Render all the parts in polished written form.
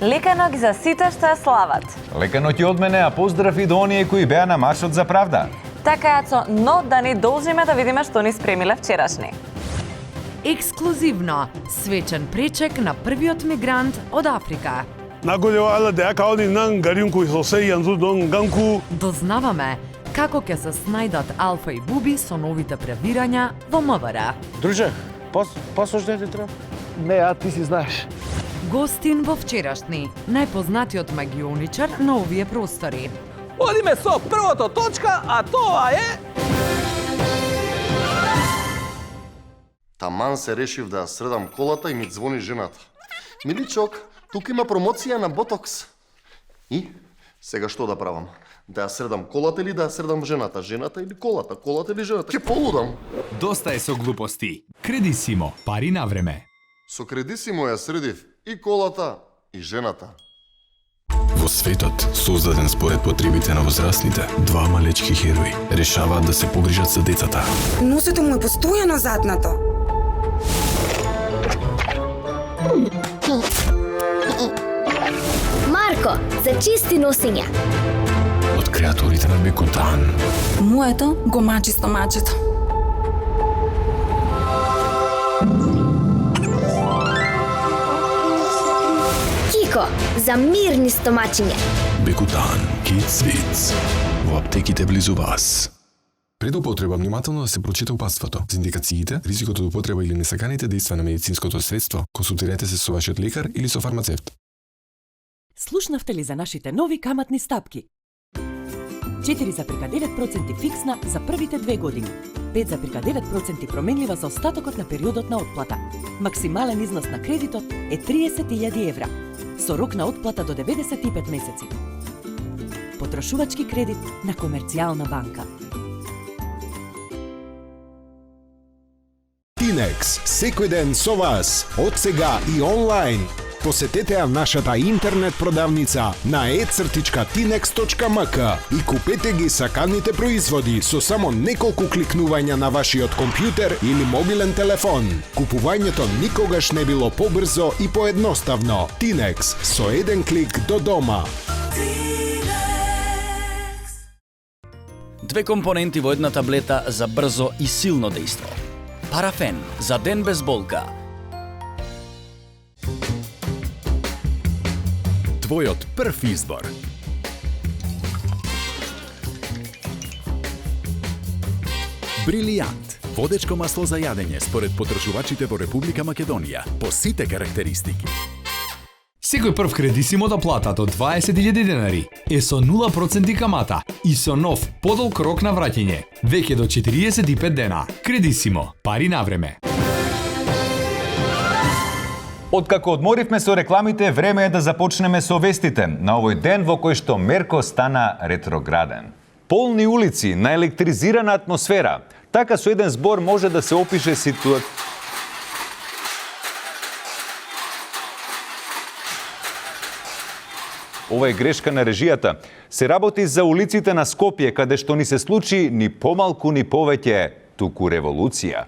Лека ноќ за сите што ја слават. Лека ноќ и од мене, а поздрав и до оние кои беа на маршот за правда. Така Ацо, но да не должиме да видиме што ни спремиле вчерашни. Ексклузивно, свечен пречек на првиот мигрант од Африка. Дознаваме како ќе се снајдат Алфа и Буби со новите пребирања во МВР. Друже, пасош дете треба? Не, а ти си знаеш. Гостин во вчерашни, најпознатиот магионичар на овие простори. Одиме со првото точка, а тоа е... Таман се решив да средам колата и ми звони жената. Миличок, тука има промоција на ботокс. И сега што да правам? Да ја средам колата или да ја средам жената? Жената или колата? Колата или жената? Ќе полудам. Доста е со глупости. Кредисимо, пари на време. Со Кредисимо ја средив и колата и жената. Во светот, создаден според потребите на возрастните, два малечки херои решаваат да се погрижат за децата. Носето му е постојано затнато. Марко, за чисти носења. Од креаторите на Бекутан. Моето го мачи стомачето. Кико, за мирни стомачиња. Бекутан, Kids Wits. Во аптеките близу вас. Пред употреба внимателно да се прочита упатството. За индикациите, ризикот од употреба или несаканите дејства на медицинското средство, консултирайте се со вашиот лекар или со фармацевт. Слушнавте ли за нашите нови каматни стапки? 4,9% фиксна за првите 2 години. 5,9% променлива за остатокот на периодот на отплата. Максимален износ на кредитот е 30.000 евра, со рок на отплата до 95 месеци. Потрошувачки кредит на Комерцијална банка. Тинекс, секој ден со вас, од сега и онлайн. Посетете ја нашата интернет продавница на e-tinex.mk и купете ги саканите производи со само неколку кликнувања на вашиот компјутер или мобилен телефон. Купувањето никогаш не било побрзо и поедноставно. Тинекс, со еден клик до дома. Две компоненти во една таблета за брзо и силно дејство. Парафен за ден без болка. Твојот прв избор. Брилијант. Водечко масло за јадење според потрошувачите во Република Македонија. По сите карактеристики. Секој прв Кредисимо да платат од 20.000 денари е со 0% камата и со нов подолг рок на враќање, веќе до 45 дена. Кредисимо, пари на време. Откако одморивме со рекламите, време е да започнеме со вестите на овој ден во кој што Мерко стана ретрограден. Полни улици, наелектризирана атмосфера. Така со еден збор може да се опише ситуација. Ова е грешка на режијата. Се работи за улиците на Скопје, каде што ни се случи ни помалку ни повеќе, туку револуција.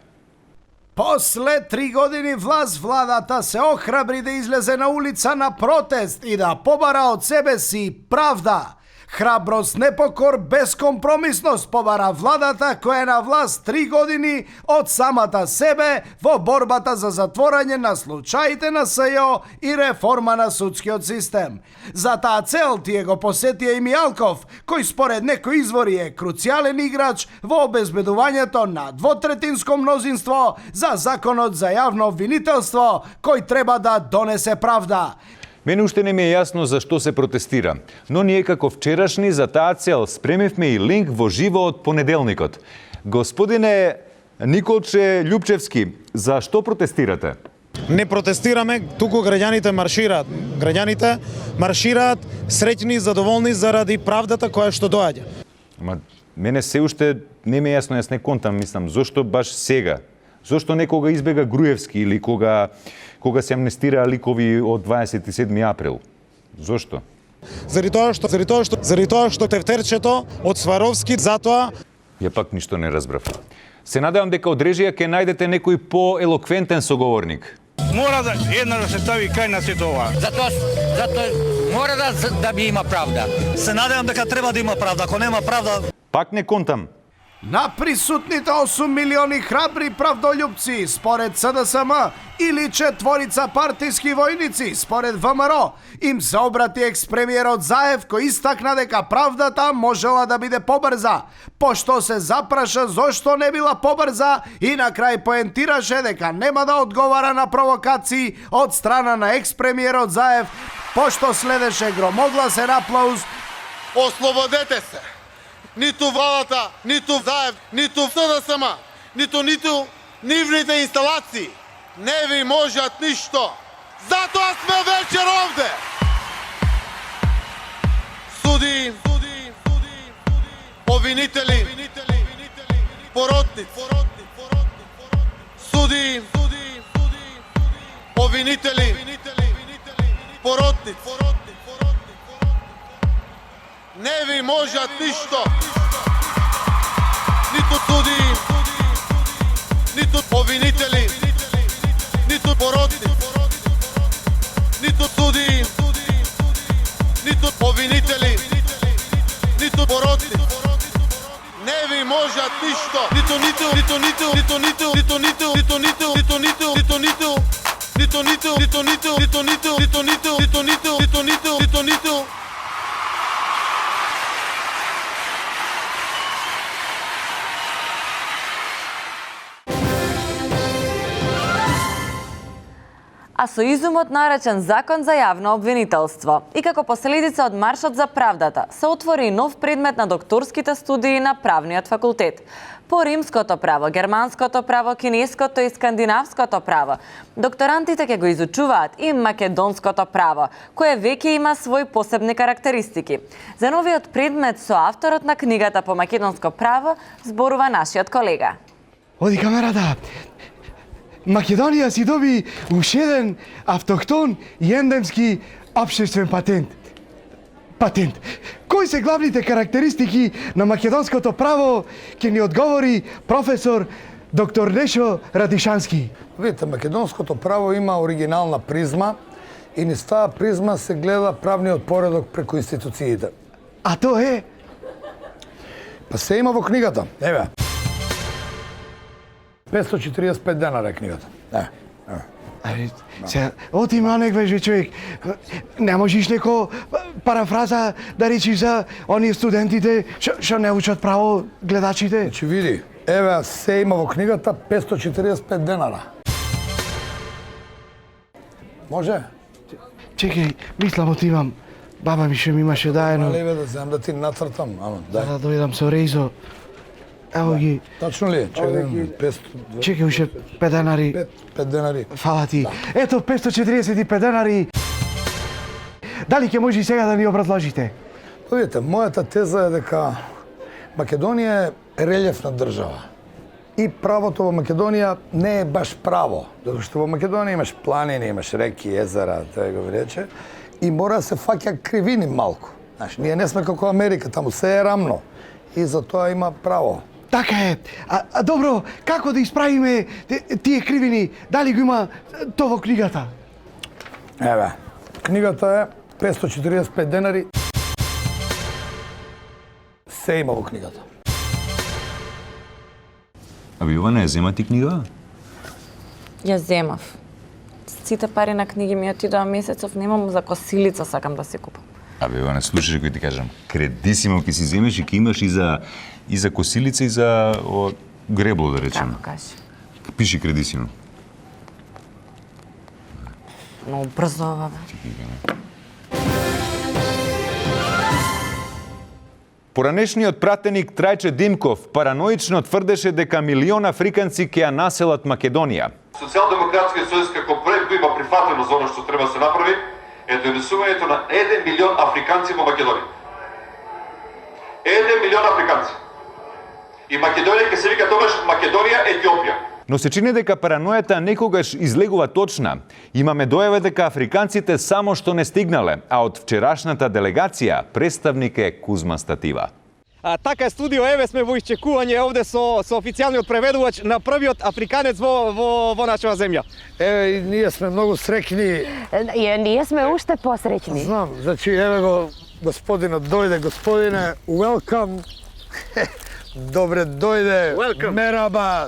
После 3 години владата се охрабри да излезе на улица на протест и да побара од себе си правда. Храброст, непокор, безкомпромисност побара владата која е на власт 3 години од самата себе во борбата за затворање на случаите на СЈО и реформа на судскиот систем. За таа цел тие го посетија и Мијалков, кој според некои извори е круцијален играч во обезбедувањето на двотретинско мнозинство за законот за јавно обвинителство, кој треба да донесе правда. Мене уште не ми е јасно за што се протестира, но ние како вчерашни за таа цел спремивме и линк во живо од понеделникот. Господине Николче Љупчевски, за што протестирате? Не протестираме, туку граѓаните маршираат. Граѓаните маршираат среќни и задоволни заради правдата која што доаѓа. Ама мене се уште не ми е јасно, јас не контам, мислам, зошто баш сега? Зошто некога избега Груевски или кога се амнестираа ликови од 27 април? Зошто? Заради тоа што тефтерчето од Сваровски, затоа Ја пак ништо не разбрав. Се надевам дека од режија ќе најдете некој поелоквентен соговорник. Мора да една да се стави крај на сето ова. затоа мора да би има правда. Се надевам дека треба да има правда, ако нема правда... Пак не контам. На присутните 8 милиони храбри правдолюбци, според СДСМ, или четворица партиски војници, според ВМРО, им се обрати екс-премиерот Заев, кој истакна дека правдата можела да биде побрза, пошто се запраша зошто не била побрза и на крај поентираше дека нема да одговара на провокации од страна на екс-премиерот Заев, пошто следеше громогласен аплауз. Ослободете се! Ниту владата, ниту Заев, ниту СДСМ, ниту нивните инсталации не ви можат ништо. Затоа сме вечер овде. Суди, обвинители, поротници. Суди, обвинители, поротници. Не ви можат ништо. Ниту суди, ниту обвинители, ниту поротници. Ниту суди, ниту обвинители, ниту поротници. Не ви можат ништо. Ниту А со изумот наречен Закон за јавно обвинителство и како последица од Маршот за правдата се отвори нов предмет на докторските студии на Правниот факултет. По римското право, германското право, кинеското и скандинавското право, докторантите ќе го изучуваат и македонското право, кое веќе има свои посебни карактеристики. За новиот предмет со авторот на книгата по македонско право зборува нашиот колега. Оди камерата! Македонија си доби уште еден автохтон и ендемски општествен патент. Патент. Кои се главните карактеристики на македонското право, ќе ни одговори професор доктор Нешо Радишански. Видите, македонското право има оригинална призма и низ таа призма се гледа правниот поредок преку институциите. А то е? Па се има во книгата. Еве. 545 денара е книгата. Сега, оти манеквеше човек. Не можеш неко парафраза да речиш за оние студентите што не учат право гледачите? Значи види, еве се има во книгата 545 денара. Може? Чекај, мислам отивам. Баба ми што ми имаше даено. Мале да земам да ти нацртам, ама дај. Да дојдам со резо. Ево ги. Точно ли? Чекај уште 5 денари. 5 денари. Фала ти. Ето 545 денари. Дали ќе може сега да ни образложите? Видите, мојата теза е дека Македонија е релјефна држава. И правото во Македонија не е баш право, затоа што во Македонија имаш планини, имаш реки, езера, тоа го рече, и мора да се фаќа кривини малку. Знаеш, ние не сме како Америка, таму се е рамно. И затоа има право. Така е. А добро, како да исправиме тие кривини? Дали го има то во книгата? Еве, книгата е 545 денари. Се има во книгата. А ви ова не зема ти книга? Ја земав. Сите пари на книги ми отидоа месецов, немам за косилица сакам да си купам. Абе, ова не слушаш кој ти кажам. Кредисимо ќе си земеш и ќе имаш и за косилица и за гребло, да речем. Како кажи? Пиши кредисимо. Много брзо ова, бе. Поранешниот пратеник Трајче Димков параноично тврдеше дека милион африканци ќе ја населат Македонија. Социјалдемократскиот сојуз како проект го има прифатено за оно што треба да се направи, е донесувањето на 1 милион африканци во Македонија. 1 милион африканци. И Македонија ќе се вика тогаш Македонија Етиопија. Но се чини дека паранојата некогаш излегува точна. Имаме дојава дека африканците само што не стигнале, а од вчерашната делегација представник е Кузма Статива. Така е студио, еве сме во исчекување овде со официјалниот преведувач на првиот африканец во нашава земја. Еве и ние сме многу среќни. Ние сме уште посреќни. Знам, значи еве го господинот дојде, господине, welcome. Добре дојде. Welcome. Мераба.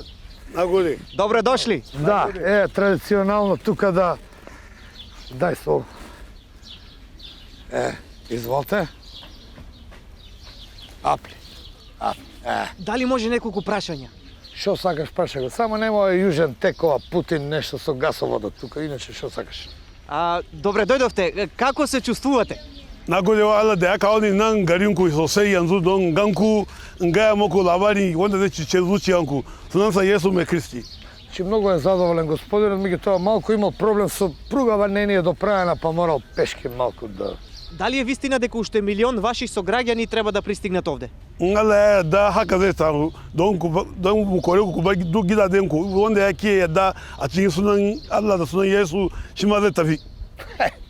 Нагоди. Добре дошли. Да, традиционално тука да дај стол. Изволте. Апли. Дали може неколку прашања? Шо сакаш, прашај го. Само нема јужен текова Путин нешто со гасоводот тука, иначе шо сакаш? Добре дојдовте. Како се чувствувате? Na gode wa Allah da ya kawo ni nan garin ku sosai yanzu don ganku in gaya muku labari wanda zai cice zuciyanku sunansa Yesu mai Kristi. Значи многу е задоволен господинот, меѓутоа малку имал проблем со пругава, не ни е доправена, па морал пешки малку да... Дали е вистина дека уште милион ваши сограѓани треба да пристигнат овде? Allah da haka zai taru don mu kore ku bar duk gidajen ku wanda yake yadda a cikin sunan Allah da sunan Yesu shi ma zai tafi.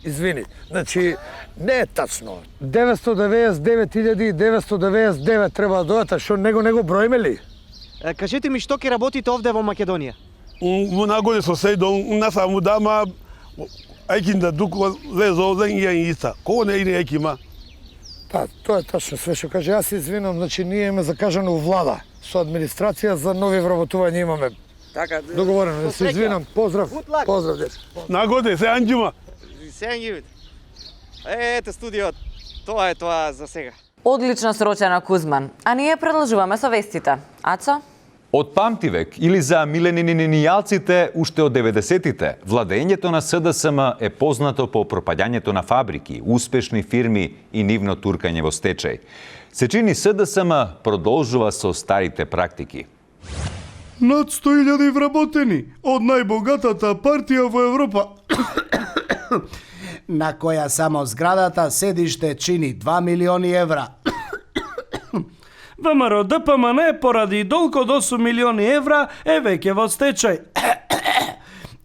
Извини, значи не е тачно. 999.999 треба да дојдат, што него броиме ли? Кажете ми што ќе работите овде во Македонија? Na gode sosai don na samu dama aikin da duk zai zo zan iya yin sa kowane irin aiki ma. Па, тоа е тачно све што каже. Јас се извинам, значи ние имаме закажано у влада со администрација за нови вработувања имаме. Така, договорено, да се извинам. Поздрав. Поздрав, дечко. Na gode, се анџима. Ете студиот. Тоа е тоа за сега. Одлично срочена Кузман. А ние продолжуваме со вестите. Ацо? Од памтивек или за милениалците уште од 90-тите, владењето на СДСМ е познато по пропаѓањето на фабрики, успешни фирми и нивно туркање во стечај. Се чини СДСМ продолжува со старите практики. Над 100.000 вработени од најбогатата партија во Европа, на која само зградата седиште чини 2 милиони евра. ВМРО ДПМН поради долг од 8 милиони евра е веќе во стечај.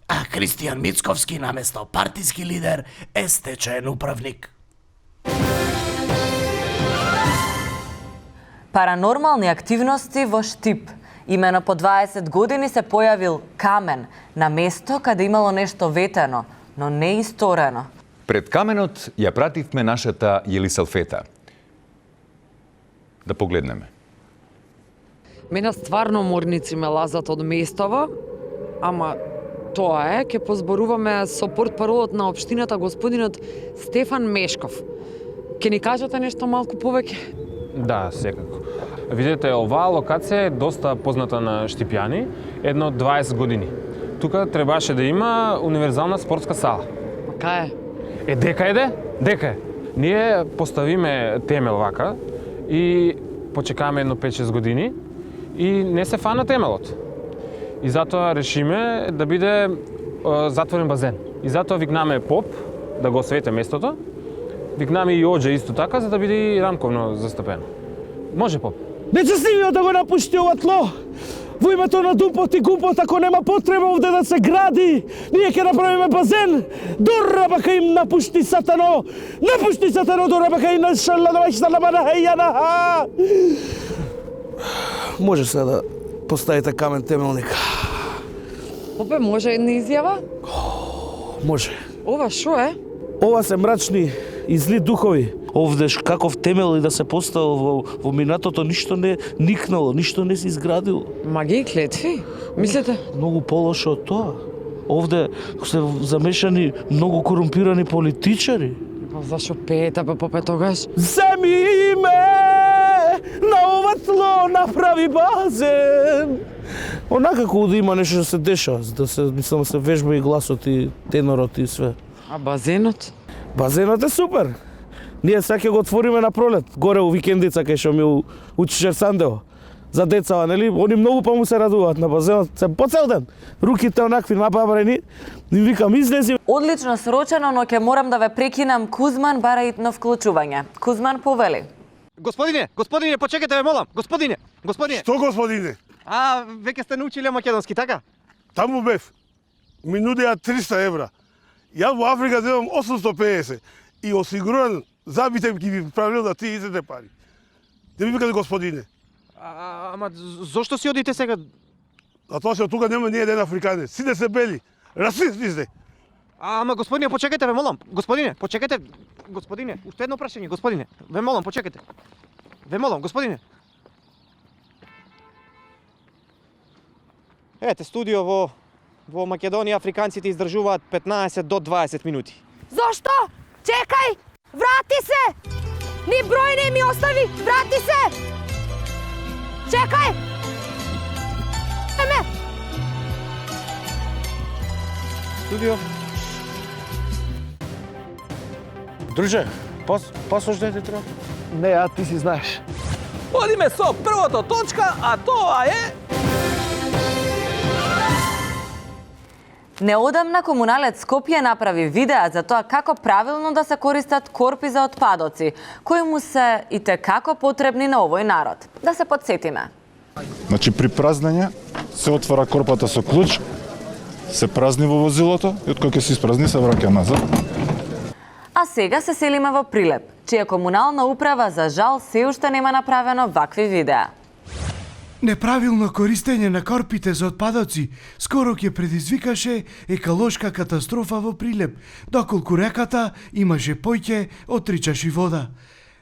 А Кристијан Мицковски наместо партиски лидер е стечаен управник. Паранормални активности во Штип. Имено по 20 години се појавил камен на место каде имало нешто ветено, но не исторено. Пред каменот ја пративме нашата Јелисалфета. Да погледнеме. Мене стварно морници ме лазат од местово, ама тоа е, ќе позборуваме со портпаролот на општината господинот Стефан Мешков. Ќе ни кажете нешто малку повеќе? Да, секако. Видете, оваа локација е доста позната на штипјани, едно 20 години. Тука требаше да има универзална спортска сала. Кај е? Дека е. Ние поставиме темел вака и почекаме едно 5-6 години и не се фана темелот. И затоа решиме да биде затворен базен. И затоа викнаме поп да го освете местото. Викнаме и оџе исто така, за да биде и рамковно застапено. Може поп. Нечестивиот да го напушти ова тло. Во името на дупот и гупот, ако нема потреба овде да се гради, ние ќе направиме базен. Дорабака им напушти сатано. Напушти сатано дорабака им нашалла да баштала бана хајана. Може се да поставите камен темелник. Попе, може една изјава? Може. Ова шо е? Ова се мрачни и зли духови. Овде каков темел и да се поставил во минатото, ништо не никнало, ништо не се изградило. Магии клетви? Мислите? Многу полошо од тоа. Овде се замешани многу корумпирани политичари. Зашо пеете, попе тогаш? Земи ме на ова тло направи базен. Онакако да има нешто да се деша, да се, мислам, се вежба и гласот и тенорот и све. А базенот? Базенот е супер. Ние сега ќе го отвориме на пролет, горе у викендица кај што ми учише Сандео. За децава, нели? Они многу па му се радуваат на базенот, се по цел ден. Руките онакви напабрени, им викам излези. Одлично срочено, но ќе морам да ве прекинам. Кузман бара итно вклучување. Кузман повели. Господине, почекайте ме молам. Господине. Што господине? Веќе сте научиле македонски, така? Таму бев. Ми нудеа 300 евра. Јас во Африка земам 850 и осигуран забитем ќе ви правил да ти изете пари. Не ми викате господине. Ама зошто си одите сега? Затоа што тука нема ни еден африканец. Сите се бели. Расисти сте. Ама господине, почекайте, ве молам. Господине, почекайте. Господине, уште едно прашање, господине. Ве молам, почекайте. Ве молам, господине. Ете, студио во Македонија африканците издржуваат 15 до 20 минути. Зошто? Чекај! Врати се! Ни број не ми остави! Врати се! Чекај! Студио. Друже, пасош дете треба? Не, а ти си знаеш. Одиме со првото точка, а тоа е... Неодамна комуналец Скопје направи видеа за тоа како правилно да се користат корпи за отпадоци, кои му се и те како потребни на овој народ. Да се подсетиме. Значи при празнење се отвара корпата со клуч, се празни во возилото и откога ќе се испразни се враќа назад. А сега се селиме во Прилеп, чија комунална управа за жал се уште нема направено вакви видеа. Неправилно користење на корпите за отпадоци скоро ќе предизвикаше еколошка катастрофа во Прилеп, доколку реката имаше поќе од 3 чаши вода.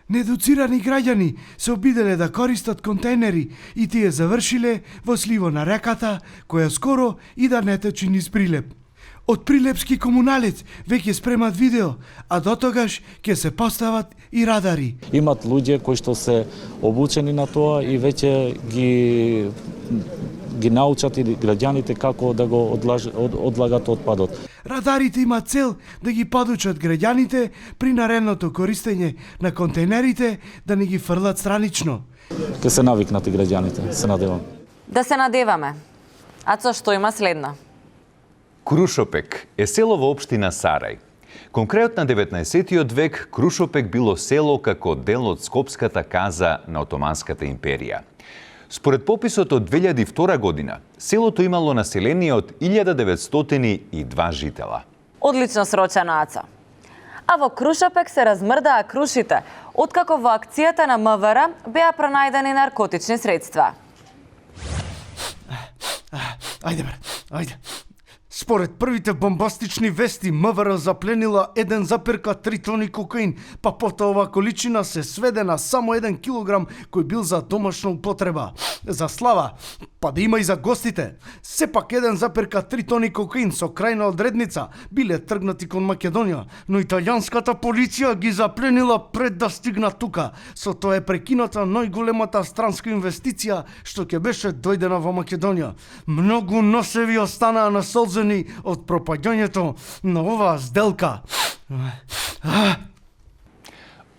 Недуцирани граѓани се обиделе да користат контейнери и тие завршиле во сливо на реката, која скоро и да не тече низ Прилеп. Од прилепски комуналец веќе спремат видео, а дотогаш ќе се постават и радари. Имат луѓе кои што се обучени на тоа и веќе ги научат и граѓаните како да го одлагат отпадот. Радарите имаат цел да ги подучат граѓаните при наредното користење на контейнерите да не ги фрлат странично. Ке се навикнат и граѓаните, се надевам. Да се надеваме. А што има следно? Крушопек е село во општина Сарај. Конкретно на 19. век Крушопек било село како дел од Скопската каза на Отоманската империја. Според пописот од 2002 година, селото имало население од 1902 житела. Одлично срочено, Ацо. А во Крушопек се размрдаа крушите, откако во акцијата на МВР беа пронајдени наркотични средства. Ајде бре, ајде. Според првите бомбастични вести, МВР запленила 1,3 тони кокаин, па потоа ова количина се сведе на само 1 килограм кој бил за домашна употреба. За слава, па да има и за гостите. Сепак 1,3 тони кокаин со крајна одредница биле тргнати кон Македонија, но италијанската полиција ги запленила пред да стигнат тука. Со тоа е прекината најголемата странска инвестиција што ќе беше дојдена во Македонија. Многу носеви останаа насолзени од пропаѓањето на оваа сделка.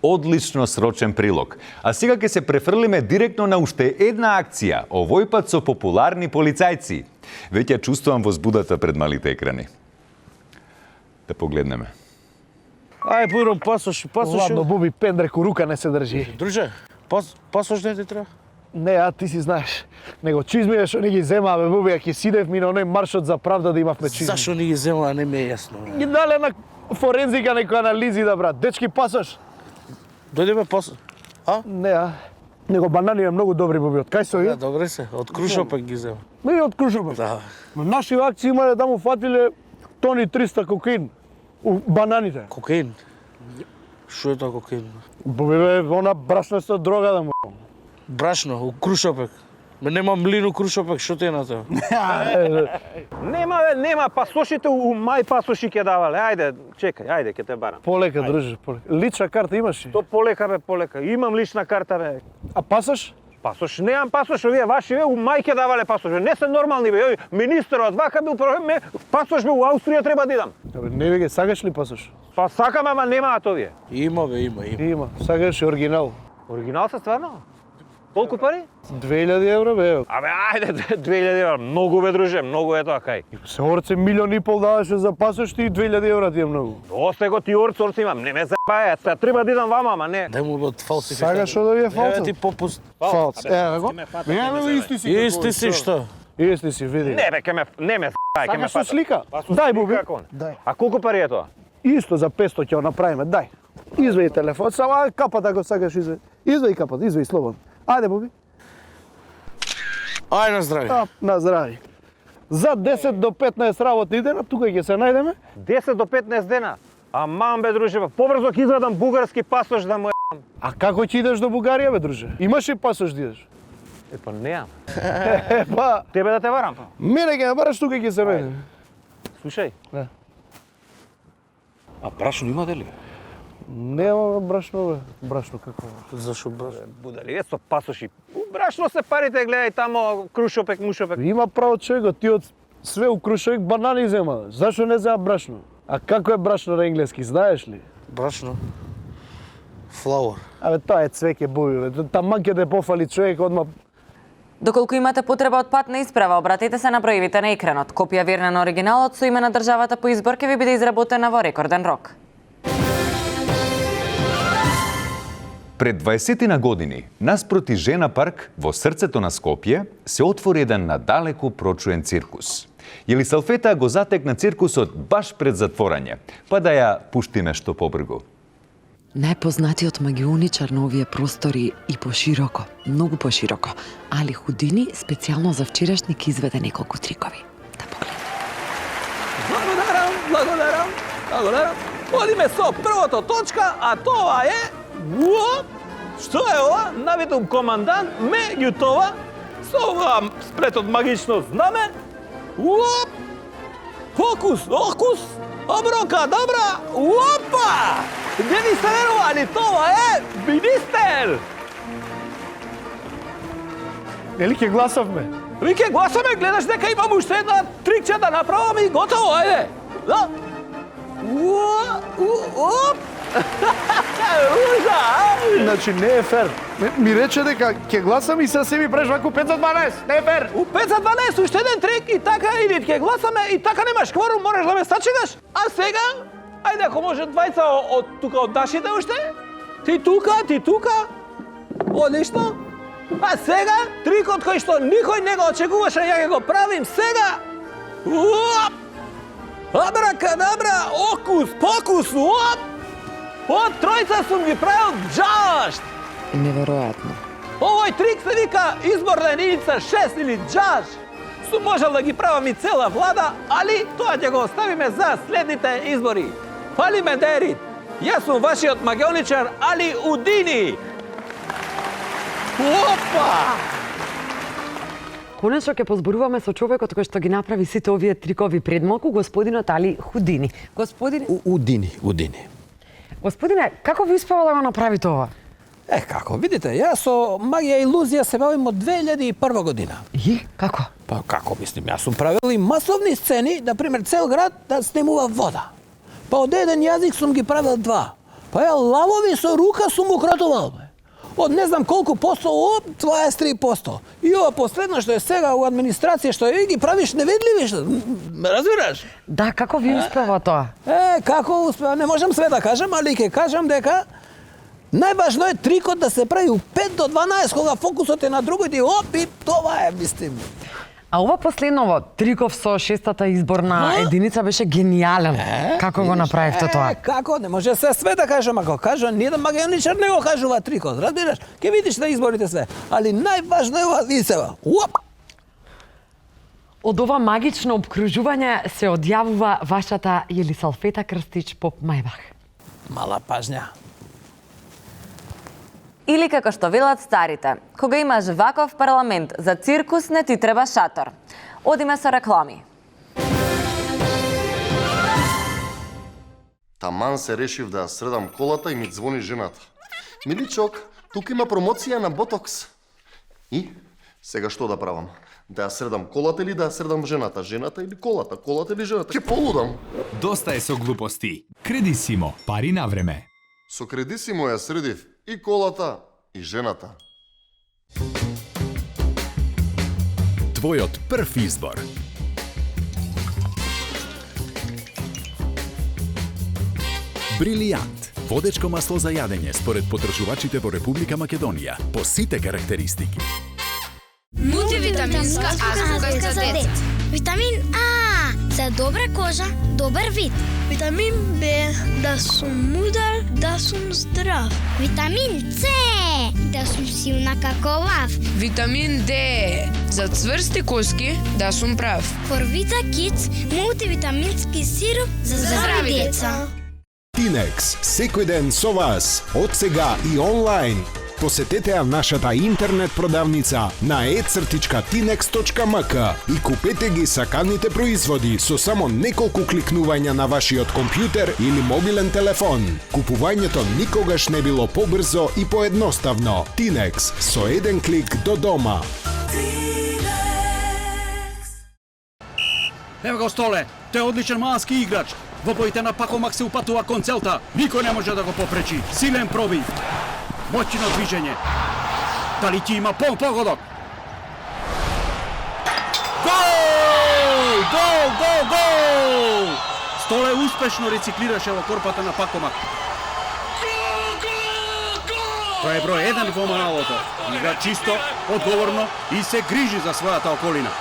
Одлично срочен прилог. А сега ќе се префрлиме директно на уште една акција, овој пат со популарни полицајци. Веќе чувствувам возбудата пред малите екрани. Да погледнеме. Ај, пуром, пасош. Ладно, буби, пендреко, рука не се држи. Друже, пасош дете треба? Не, а ти си знаеш. Него чизмиве што не ги зема, бе, буби, ако сидевме на оној маршот за правда да имавме чизми. Зашо не ги зема, не ми е јасно. Ги дале на форензика некои анализи да брат. Дечки, пасош? Дојдеме пасош. А? Не, а. Него банани е многу добри, буби. Од кај се? Да, добре се. Од Крушопек ги зема. Не, од Крушопек. Да. Наши акции имале да му фатиле тони 300 кокаин. У бананите. Кокаин? Што е тоа кокаин? Буби, бе, она брашнаста дрога да му. Брашно, у Крушопек. Ме нема млин у Крушопек, што ти е на тоа? Нема пасошите у мај пасоши ќе давале. Ајде, чекај, ајде ќе те барам. Полека, друже, полека. Лична карта имаш ли? То полека бе, полека. Имам лична карта бе. А пасош? Пасош, немам пасош, овие ваши бе, у мај ќе давале пасош. Не се нормални бе. Министерот вака бил пасош бе, у Аустрија треба да идам. Не бе, сакаш ли пасош? Па сакам, ама немаат овие. Има бе, има. Има. Сакаш оригинал. Оригинал се стварно? Колку пари? 2000 евро бе. Абе, ајде, 2000 евро. Многу бе, друже, многу е тоа, кај. Се орце 1,5 милиони даваше за пасош ти 2000 евро ти е многу. Осте го ти орце имам. Не ме заебај, треба да идам вама, ама не. Дај му од фалсификат. Сакаш да ви е фалс? Еве ти попуст. Фалс. Ево го. Не, исти си. Исти си што? Исти си, види. Не бе, не ме заебај, ќе ме Сакаш слика? Дај буби. Дај. А колку пари е тоа? Исто за 500 ќе го направиме, дај. Извај телефон, само капата го сакаш извај. Извај капата, извај слободно. Ајде, Боби. Ај на здраве. На здраве. За 10 до 15 работни дена, тука ќе се најдеме. 10 до 15 дена. Аман бе, друже, побрзо ќе извадам бугарски пасош да му А како ќе идеш до Бугарија, бе, друже? Имаш ли пасош да идеш? Па неам. Па, Тебе да те варам, па. мене ќе бараш, тука ќе се најдеме. Слушај. Да. А брашно имате ли? Нема брашно, бе. Брашно како? Зашо брашно? Будари, со пасоши. У брашно се парите, гледај тамо, крушопек, мушопек. Има право човекот, ти од све у крушовик банани зема. Зашо не зема брашно? А како е брашно на енглески, знаеш ли? Брашно? Flower. Абе, тоа е цвеќе, Боби, бе. Таман ќе те пофали човек одма. Доколку имате потреба од патна исправа, обратете се на броевите на екранот. Копија верна на оригиналот со име на државата по избор ќе ви биде изработена во рекорден рок. Пред 20 години, наспроти Жена парк во срцето на Скопје, се отвори еден надалеку прочуен циркус. Јелисалфета го затекна циркусот баш пред затворање, па да ја пуштиме што побргу. Најпознатиот магионичар на овие простори и пошироко, многу пошироко, Али Худини специјално за вчерашни ќе изведе неколку трикови. Благодарам. Одиме со првото точка, а тоа е... Што е ова? Навитум командант, меѓутоа, со ова сплетот магично знаме. Фокус, окус, оброка, добра, опа! Не ви се верували, тоа е министер! Нели ќе гласавме? Ви ќе гласаме, гледаш дека имам уште една трикче да направам и готово, ајде! Да? Значи не е фер. Ми рече дека ќе гласам и се ми преш ваку 5 за 12. Не е фер. У 5 за 12 уште еден трик и така или ќе гласаме и така немаш кворум, мораш да ме сачекаш. А сега, ајде ако може двајца од тука од нашите уште. Ти тука. Одлично. А сега трикот кој што никој не го очекуваше, ја ќе го правим сега. Абракадабра, окус, покус, Од тројца сум ги правил джашт! Неверојатно. Овој трик се вика изборна единица 6 или джаш. Сум можел да ги правам и цела влада, али тоа ќе го оставиме за следните избори. Фали ме дерит. Јас сум вашиот магионичар Али Удини. Опа! Конечно ќе позборуваме со човекот кој што ги направи сите овие трикови пред малку, господинот Али Худини. Удини. Господине, како ви успева да го направите ова? Како видите, јас со магија и илузија се бавим од 2001 година. И како? Па како мислим, јас сум правил и масовни сцени, например цел град да снимува вода. Па од еден јазик сум ги правил 2. Па ја лавови со рука сум укратувал. Од не знам колку посто, 23%. И ова последно што е сега у администрација, што ги правиш невидливи, што ме разбираш? Да, како ви успева тоа? Како успева, не можам све да кажам, али ќе кажам дека најважно е трикот да се прави у 5 до 12, кога фокусот е на другото и и тоа е, мислим. А ова последново, триков со 6-та изборна единица беше гениален. Како го направивте тоа? Како? Не може све да кажам, ако кажа, ниједен магионичар не го кажува трикот, разбираш? Ке видиш на изборите све. Али најважно е ова висева. Од ова магично обкружување се одјавува вашата Јелисалфета Крстич Поп Мајбах. Мала пажња. Или како што велат старите, кога имаш ваков парламент за циркус не ти треба шатор. Одиме со реклами. Таман се решив да ја средам колата и ми звони жената. Миличок, тука има промоција на ботокс. И сега што да правам? Да ја средам колата или да ја средам жената? Жената или колата? Колата или жената? Ке полудам. Доста е со глупости. Кредисимо, пари на време. Со Кредисимо ја средив и колата, и жената. Твојот прв избор. Брилијант. Водечко масло за јадење според потребувачите во Република Македонија. По сите карактеристики. Мултивитаминска азбука за деца. Витамин А За добра кожа, добар вид. Витамин Б, да сум мудар, да сум здрав. Витамин С, да сум силна како лав. Витамин Д, за цврсти коски, да сум прав. Форвита Kids, мултивитамински сироп за здрави деца. Тинекс, секој ден со вас, од сега и онлайн. Посетете ја нашата интернет продавница на e-tinex.mk и купете ги саканите производи со само неколку кликнувања на вашиот компјутер или мобилен телефон. Купувањето никогаш не било побрзо и поедноставно. Тинекс, со еден клик до дома. Ево го Столе, тој е одличен малски играч. Во боите на Пакомак се упатува кон целта. Никој не може да го попречи. Силен пробив. Моćno движење. Дали ќе има погодок? Гол! Гол! Гол! Гол! Столе успешно рециклираше во корпата на Пакомак. Тој е број 1 во малото. Игра чисто, одговорно и се грижи за својата околина.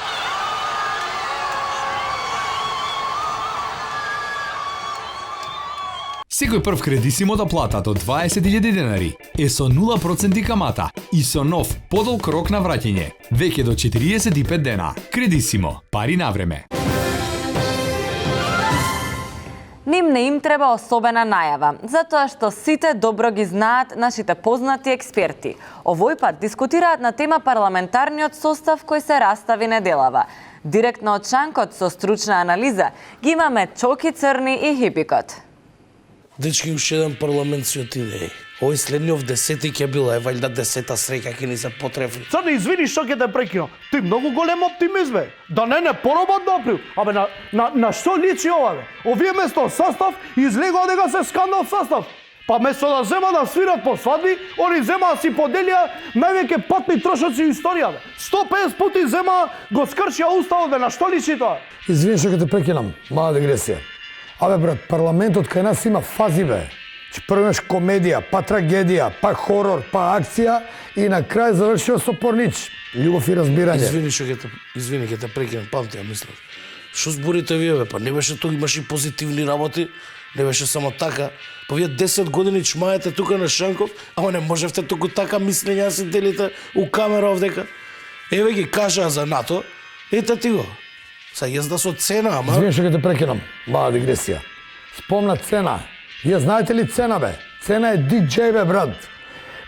Секој прв кредисимо да платат од 20.000 денари е со 0% камата и со нов подолг рок на враќање, веќе до 45 дена. Кредисимо, пари на време. Ним не им треба особена најава, затоа што сите добро ги знаат нашите познати експерти. Овој пат дискутираат на тема парламентарниот состав кој се растави неделава. Директно од Шанкот со стручна анализа ги имаме Чоки Црни и Хипикот. Дечки, уште еден парламент си отиде. Овој следниот 10 ќе била, е валјда 10-та среќа ќе ни се потрефи. Црни, извини што ќе те прекинам. Ти многу голем оптимист бе. Да не поробат до април. Абе на што личи ова бе? Овие место состав излегува дека се скандал состав. Па место да зема да свират по свадби, они зема да си поделија највеќе патни трошоци у историјата. 150 пати зема го скршија уставот бе, на што личи тоа? Извини што ќе те прекинам, мала дегресија. Абе брат, парламентот кај нас има фази бе. Че прво имаш комедија, па трагедија, па хорор, па акција и на крај завршува со порнич. Љубов и разбирање. Извини ќе те прекинам, памти ја мислам. Што зборите вие бе? Па не беше тук, имаше и позитивни работи, не беше само така. Па вие 10 години чмаете тука на Шанков, ама не можевте туку така мислења се делите у камера овдека. Еве ги кажаа за НАТО, ете ти го. Са јазда со цена, ама... Извини што ќе те прекинам, мала дигресија. Спомна цена. Ја знаете ли цена бе? Цена е диџеј бе, брат.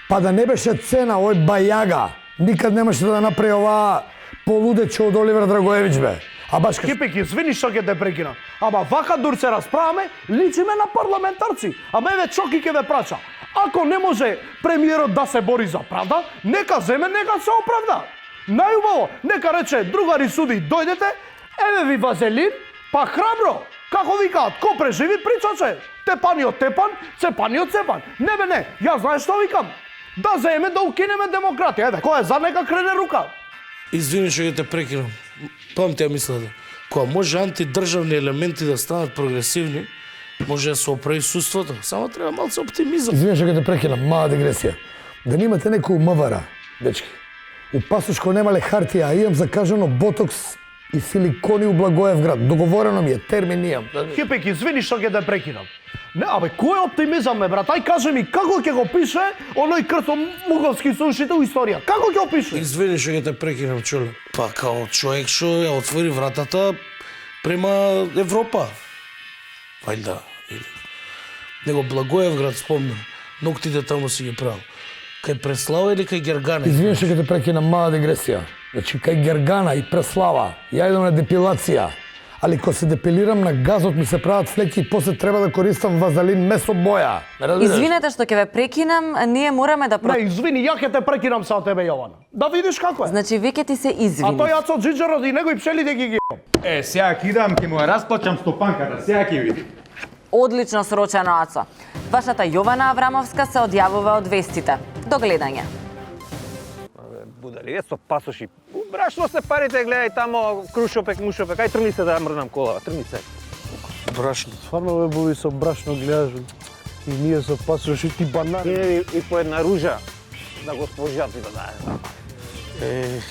Па да не беше цена, ој бајага, никад немаше да направи оваа полудече од Оливер Драгоевич бе. А баш Кипик, извини што ќе те прекинам. Ама вака дур се расправаме, личиме на парламентарци. Ама еве Чоки ќе ве прача. Ако не може премиерот да се бори за правда, нека земе, нека се оправда. Најубаво, нека рече другари суди, дојдете, еве ви вазелин, па храбро. Како викаат, ко преживи причаче. Тепаниот тепан, цепаниот цепан. Не бе не, јас знаеш што викам. Да земе да укинеме демократија. Еве, кој е за нека крене рука. Извини што ќе те прекинам. Памти ја мислата. Кога може антидржавни елементи да станат прогресивни, може да се оправи суството. Само треба малце оптимизам. Извини што ќе те прекинам, мала дигресија. Да немате некој МВР, дечки. У пасошко немале хартија, а имам закажано ботокс и силикони у Благоевград. Договорено ми е, термин имам. Хипик, извини што ќе те прекинам. Не, абе, кој оптимизам ме, брат? Ај кажи ми, како ќе го пише оној Крсто Муговски со ушите у историја? Како ќе го пише? Извини што ќе те прекинам, чоле. Па као човек што ја отвори вратата према Европа. Вајда. Него Благоевград спомна. Ноктите таму си ги правил. Кај Преслава или кај Гергана? Извини што ќе те прекинам, мала дигресија. Значи, кај Гергана и Преслава, ја идам на депилација. Али кога се депилирам на газот ми се прават флеки и после треба да користам вазелин месо боја. Извинете што ќе ве прекинам, ние мораме да... Не, извини, ја ќе те прекинам са тебе, Јована. Да видиш како е. Значи, веќе ти се извини. А тој Јацо Джиджарот и него и пчелите ги ги... Сега ќе идам, ќе му ја расплачам стопанката, сега ќе види. Одлично срочено, Ацо. Вашата Јована Аврамовска се одјавува од вестите. До гледање. Будари, со пасоши. Брашно се парите, гледај тамо, крушопек, мушопек. Ај трни се да мрнам колава, трни се. Брашно. Стварно бе, Боби, со брашно гледаш. И ние со пасоши ти банани. И по една ружа, да госпожа ти да даде.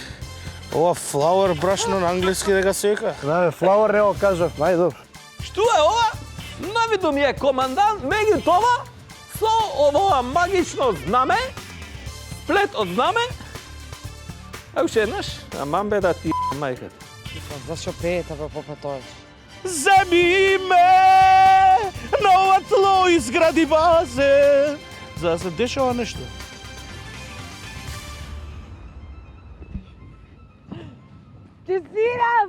Ова flower брашно на англиски дека се вика? Да, бе, flower не го кажав, најдобро. Што е ова? Навидо ми е командант меѓутоа со ова магично знаме, сплет од знаме. А уште еднаш, аман бе да ти мајката. Зашо пеете, бе, Попетович? Земи ме на ова тло изгради базе, за да се дешава нешто. Ти сирам!